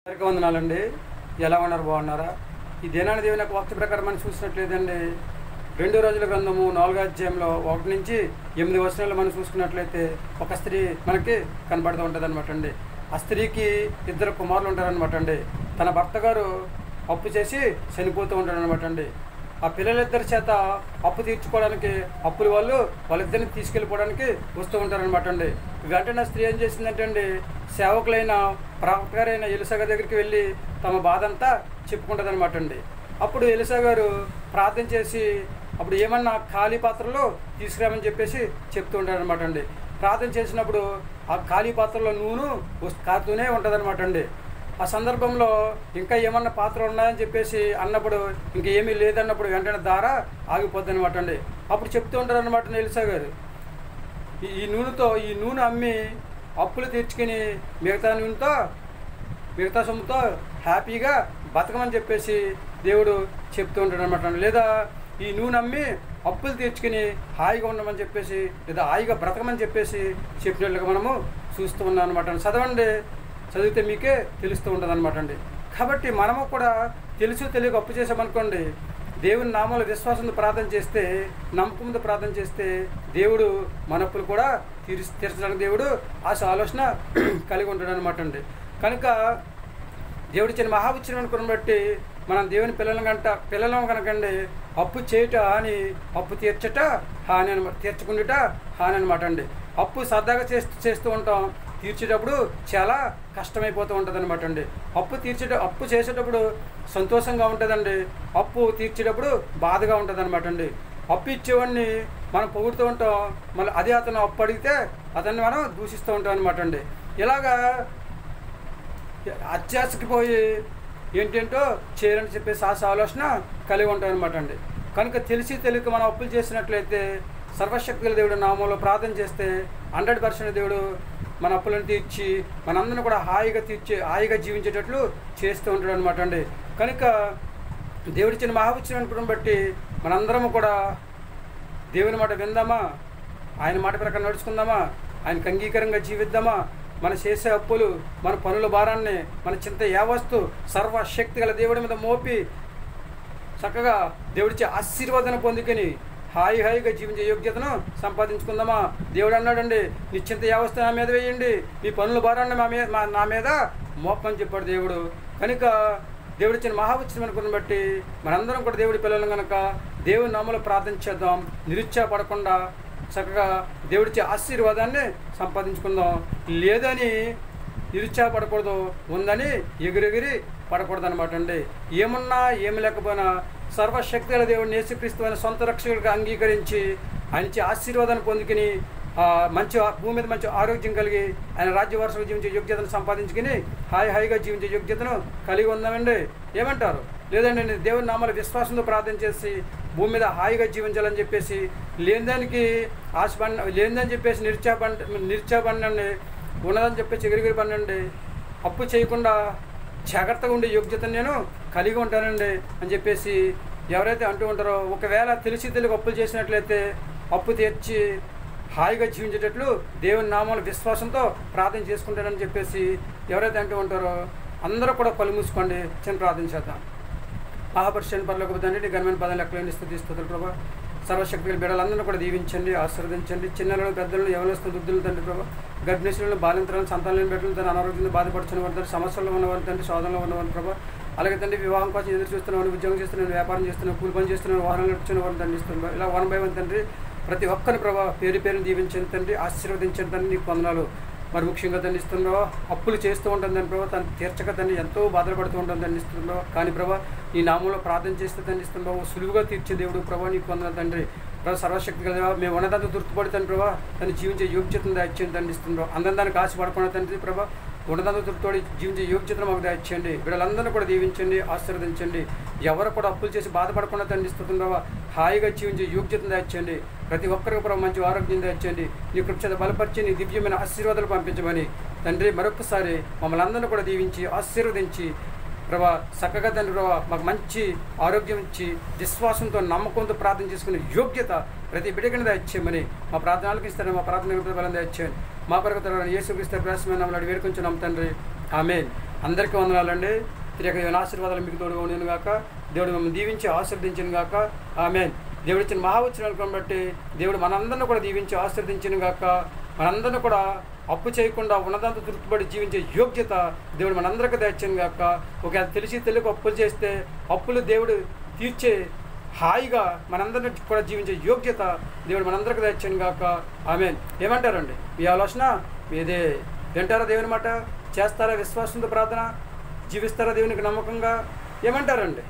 అందరికీ వందనాలండి. ఎలా ఉన్నారు? బాగున్నారా? ఈ దినాన్ని దేవుని యొక్క వాక్య ప్రకారం మనం చూసినట్లయితే 2 రోజుల గ్రంథము 4వ అధ్యాయంలో 1 నుంచి 8 వచనాలు మనం చూసుకున్నట్లయితే ఒక స్త్రీ మనకి కనబడుతూ ఉంటుంది అనమాట అండి. ఆ స్త్రీకి 2 కుమారులు ఉంటారనమాట అండి. తన భర్త గారు అప్పు చేసి చనిపోతూ ఉంటాడు అనమాట అండి. ఆ పిల్లలిద్దరి చేత అప్పు తీర్చుకోవడానికి అప్పులు వాళ్ళిద్దరిని తీసుకెళ్ళిపోవడానికి వస్తూ ఉంటారనమాట అండి. వెంటనే స్త్రీ ఏం చేసిందంటే అండి, సేవకులైన ప్రవక్త గారైన ఎలీషా గారి దగ్గరికి వెళ్ళి తమ బాధ అంతా చెప్పుకుంటుంది అనమాట అండి. అప్పుడు ఎలీషా గారు ప్రార్థన చేసి అప్పుడు ఏమన్నా ఖాళీ పాత్రలో తీసుకురామని చెప్పేసి చెప్తూ ఉంటారు అనమాట అండి. ప్రార్థన చేసినప్పుడు ఆ ఖాళీ పాత్రలో నూనె కారుతూనే ఉంటుంది అనమాట అండి. ఆ సందర్భంలో ఇంకా ఏమన్నా పాత్రలు ఉన్నాయని చెప్పేసి అన్నప్పుడు ఇంకా ఏమీ లేదన్నప్పుడు వెంటనే దార ఆగిపోద్ది అనమాట అండి. అప్పుడు చెప్తూ ఉంటారు అనమాట ఎలీషా గారు, ఈ నూనె అమ్మి అప్పులు తీర్చుకుని మిగతా సొమ్ముతో హ్యాపీగా బతకమని చెప్పేసి దేవుడు చెప్తూ ఉంటాడు అనమాట. లేదా ఈ నూనె అమ్మి అప్పులు తీర్చుకుని హాయిగా ఉండమని చెప్పేసి లేదా హాయిగా బ్రతకమని చెప్పేసి చెప్పినట్లుగా మనము చూస్తూ ఉన్నాం అనమాట. చదివితే మీకే తెలుస్తూ ఉంటుంది అనమాట అండి. కాబట్టి మనము కూడా తెలియక అప్పు చేసామనుకోండి, దేవుని నామాల విశ్వాసంతో ప్రార్థన చేస్తే, నమ్మకంతో ప్రార్థన చేస్తే దేవుడు మన అప్పులు కూడా తీర్చడానికి దేవుడు ఆలోచన కలిగి ఉంటాడు అనమాట అండి. కనుక దేవుడు చిన్న మహావిచ్చిన అనుకుని బట్టి మనం దేవుని పిల్లలం కనుకండి అప్పు చేయట అని అప్పు తీర్చట హాని అనమాట, తీర్చుకుంటుట హాని అనమాట అండి. అప్పు సరదాగా చేస్తూ ఉంటాం, తీర్చేటప్పుడు చాలా కష్టమైపోతూ ఉంటుంది అనమాట అండి. అప్పు చేసేటప్పుడు సంతోషంగా ఉంటుందండి, అప్పు తీర్చేటప్పుడు బాధగా ఉంటుంది అనమాట అండి. అప్పు ఇచ్చేవాడిని మనం పొగుడుతూ ఉంటాం, మళ్ళీ అదే అతను అప్పు అడిగితే అతన్ని మనం దూషిస్తూ ఉంటాం అనమాట అండి. ఇలాగా అత్యాశకి పోయి ఏంటంటో చేయాలని చెప్పేసి ఆలోచన కలిగి ఉంటాం అనమాట అండి. కనుక తెలియక మనం అప్పులు చేసినట్లయితే సర్వశక్తుల దేవుడు నామంలో ప్రార్థన చేస్తే 100% దేవుడు మన అప్పులను తీర్చి మనందరిని కూడా హాయిగా జీవించేటట్లు చేస్తూ ఉంటాడు అనమాట అండి. కనుక దేవుడిచ్చిన మహావిచ్చిన అనుకోవడం బట్టి మనందరము కూడా దేవుని మాట విందామా, ఆయన మాట ప్రకారం నడుచుకుందామా, ఆయనకు అంగీకారంగా జీవిద్దామా. మన చేసే అప్పులు, మన పనుల భారాన్ని, మన చింత యావస్తు సర్వశక్తి గల దేవుడి మీద మోపి చక్కగా దేవుడిచ్చే ఆశీర్వాదాన్ని పొందుకొని హాయిగా జీవించే యోగ్యతను సంపాదించుకుందామా. దేవుడు అన్నాడండి, నీ చింత యావస్తు నా మీద వేయండి, నీ పనుల భారాన్ని నా మీద మోపని చెప్పాడు దేవుడు. కనుక దేవుడిచ్చిన మహావిచ్చిన అనుకుని బట్టి మనందరం కూడా దేవుడి పిల్లలు కనుక దేవుని నామములో ప్రార్థన చేద్దాం. నిరుత్సాహపడకుండా చక్కగా దేవుడిచ్చే ఆశీర్వాదాన్ని సంపాదించుకుందాం. లేదని నిరుత్సాహపడకూడదు, ఉందని ఎగిరెగిరి పడకూడదు అనమాట అండి. ఏమున్నా ఏమి లేకపోయినా సర్వశక్తి గల దేవుడిని యేసుక్రీస్తు అయిన సొంత రక్షకుడిగా అంగీకరించి ఆయన ఇచ్చే ఆశీర్వాదాన్ని పొందుకుని భూమి మీద మంచి ఆరోగ్యం కలిగి ఆయన రాజ్యవారసులు జీవించే యోగ్యతను సంపాదించుకుని హాయిగా జీవించే యోగ్యతను కలిగి ఉందామండి. ఏమంటారు? లేదండి నేను దేవుని నామాల విశ్వాసంతో ప్రార్థన చేసి భూమి మీద హాయిగా జీవించాలని చెప్పేసి లేదని చెప్పేసి నిరుత్సాహపడినండి, ఉన్నదని చెప్పేసి ఎగిరిగిరి పడినండి, అప్పు చేయకుండా జాగ్రత్తగా ఉండే యోగ్యతను నేను కలిగి ఉంటానండి అని చెప్పేసి ఎవరైతే అంటూ ఉంటారో, ఒకవేళ తెలియక అప్పులు చేసినట్లయితే అప్పు తీర్చి హాయిగా జీవించేటట్లు దేవుని నామాల విశ్వాసంతో ప్రార్థన చేసుకుంటానని చెప్పేసి ఎవరైతే అంటూ ఉంటారో అందరూ కూడా కళ్ళు మూసుకోండి. చిన్న ప్రార్థన చేద్దాం. మహాపరిషణ పరలోకపు తండ్రి, ఘనమైన పదాలు లెక్కలేని స్తుతులు ప్రభా. సర్వశక్తుల బిడ్డలందరినీ కూడా దీవించండి, ఆశీర్వదించండి. చిన్నలను పెద్దలను యవనస్తులను వృద్ధులను తండ్రి ప్రభా, గర్భిణీలను బాలింతలను సంతానాలను బిడ్డలను తన అనారోగ్యంతో బాధపడుతున్న వారి తండ్రి, సమస్యల్లో ఉన్నవారి తండ్రి, శోధనలో ఉన్నవారి ప్రభా. అలాగే తండ్రి వివాహం కోసం ఎదురు చూస్తున్నాను, ఉద్యోగం చేస్తున్నాను, వ్యాపారం చేస్తున్నాను, కూలి పని చేస్తున్నాను, వాహనాలు నడుపుతున్న వారిని తండ్రి ఇస్తున్నాను. ఇలా 1 by 1 తండ్రి ప్రతి ఒక్కరిని ప్రభా పేరుని దీవించండి తండ్రి, ఆశీర్వదించండి తండ్రి. నీకు వందనాలు. మరి ముఖ్యంగా దండిస్తున్నావు, అప్పులు చేస్తూ ఉంటుందని ప్రభావ, తను తీర్చక తండ్రి ఎంతో బాధపడుతూ ఉంటుంది దండిస్తున్నావు. కానీ ప్రభా నీ నామంలో ప్రార్థన చేస్తే దండిస్తున్నావు, సులువుగా తీర్చే దేవుడు ప్రభా. నీకు వందనాలు తండ్రి. ప్రభా సర్వశక్తి కదా మేము ఉన్నదంతా తృప్తిపడుతాను ప్రభా, తను జీవించే యోగ్యతను దాయిచ్చేయండి దండిస్తున్నావు. అందరం దానికి ఆశపడకుండా తండ్రి ప్రభా, ఉన్నదంతా తృప్తిపడి జీవించే యోగ్యతను మాకు దాయిచ్చేయండి. వీళ్ళందరినీ కూడా దీవించండి, ఆశీర్వదించండి. ఎవరు కూడా అప్పులు చేసి బాధపడకుండా దండిస్తున్నావా, హాయిగా జీవించే యోగ్యతను దాయిచ్చేయండి. ప్రతి ఒక్కరికి ప్రభావ మంచి ఆరోగ్యం దాయిచ్చేయండి. నీ కృపచేత బలపరిచి నీ దివ్యమైన ఆశీర్వాదాలు పంపించమని తండ్రి మరొకసారి మమ్మల్ని అందరినీ కూడా దీవించి ఆశీర్వదించి ప్రభా చక్కగా తండ్రి ప్రభా మాకు మంచి ఆరోగ్యం ఇచ్చి విశ్వాసంతో నమ్మకంతో ప్రార్థన చేసుకునే యోగ్యత ప్రతి బిడ్డకి దాయిచ్చేయమని మా ప్రార్థనలకు ఇస్తాను. మా ప్రార్థన బలం దాయిచ్చేయండి. మా కొరకు యేసుక్రీస్తు ప్రయాసమైన వేడుకొంచున్నాం తండ్రి. ఆమేన్. అందరికీ వందనాలండి. తిరిగి ఆశీర్వాదాలు మీకు తోడుగా ఉండను గాక. దేవుడు మిమ్మల్ని దీవించి ఆశీర్వదించను గాక. ఆమేన్. దేవుడు ఇచ్చిన మహావచనాలను బట్టి దేవుడు మనందరిని కూడా దీవించి ఆశీర్వదించను గాక. మనందరిని కూడా అప్పు చేయకుండా ఉన్నదంతా తృప్తిపడి జీవించే యోగ్యత దేవుడు మనందరికీ దయచేయను గాక. ఒకవేళ తెలిసి తెలియక అప్పులు చేస్తే అప్పులు దేవుడు తీర్చే హాయిగా మనందరిని కూడా జీవించే యోగ్యత దేవుడు మనందరికీ దయచేయను గాక. ఆమేన్. ఏమంటారండి? మీ ఆలోచన మీదే. వింటారా దేవుని మాట? చేస్తారా విశ్వాసంతో ప్రార్థన? జీవిస్తారా దేవునికి నమ్మకంగా? ఏమంటారండి?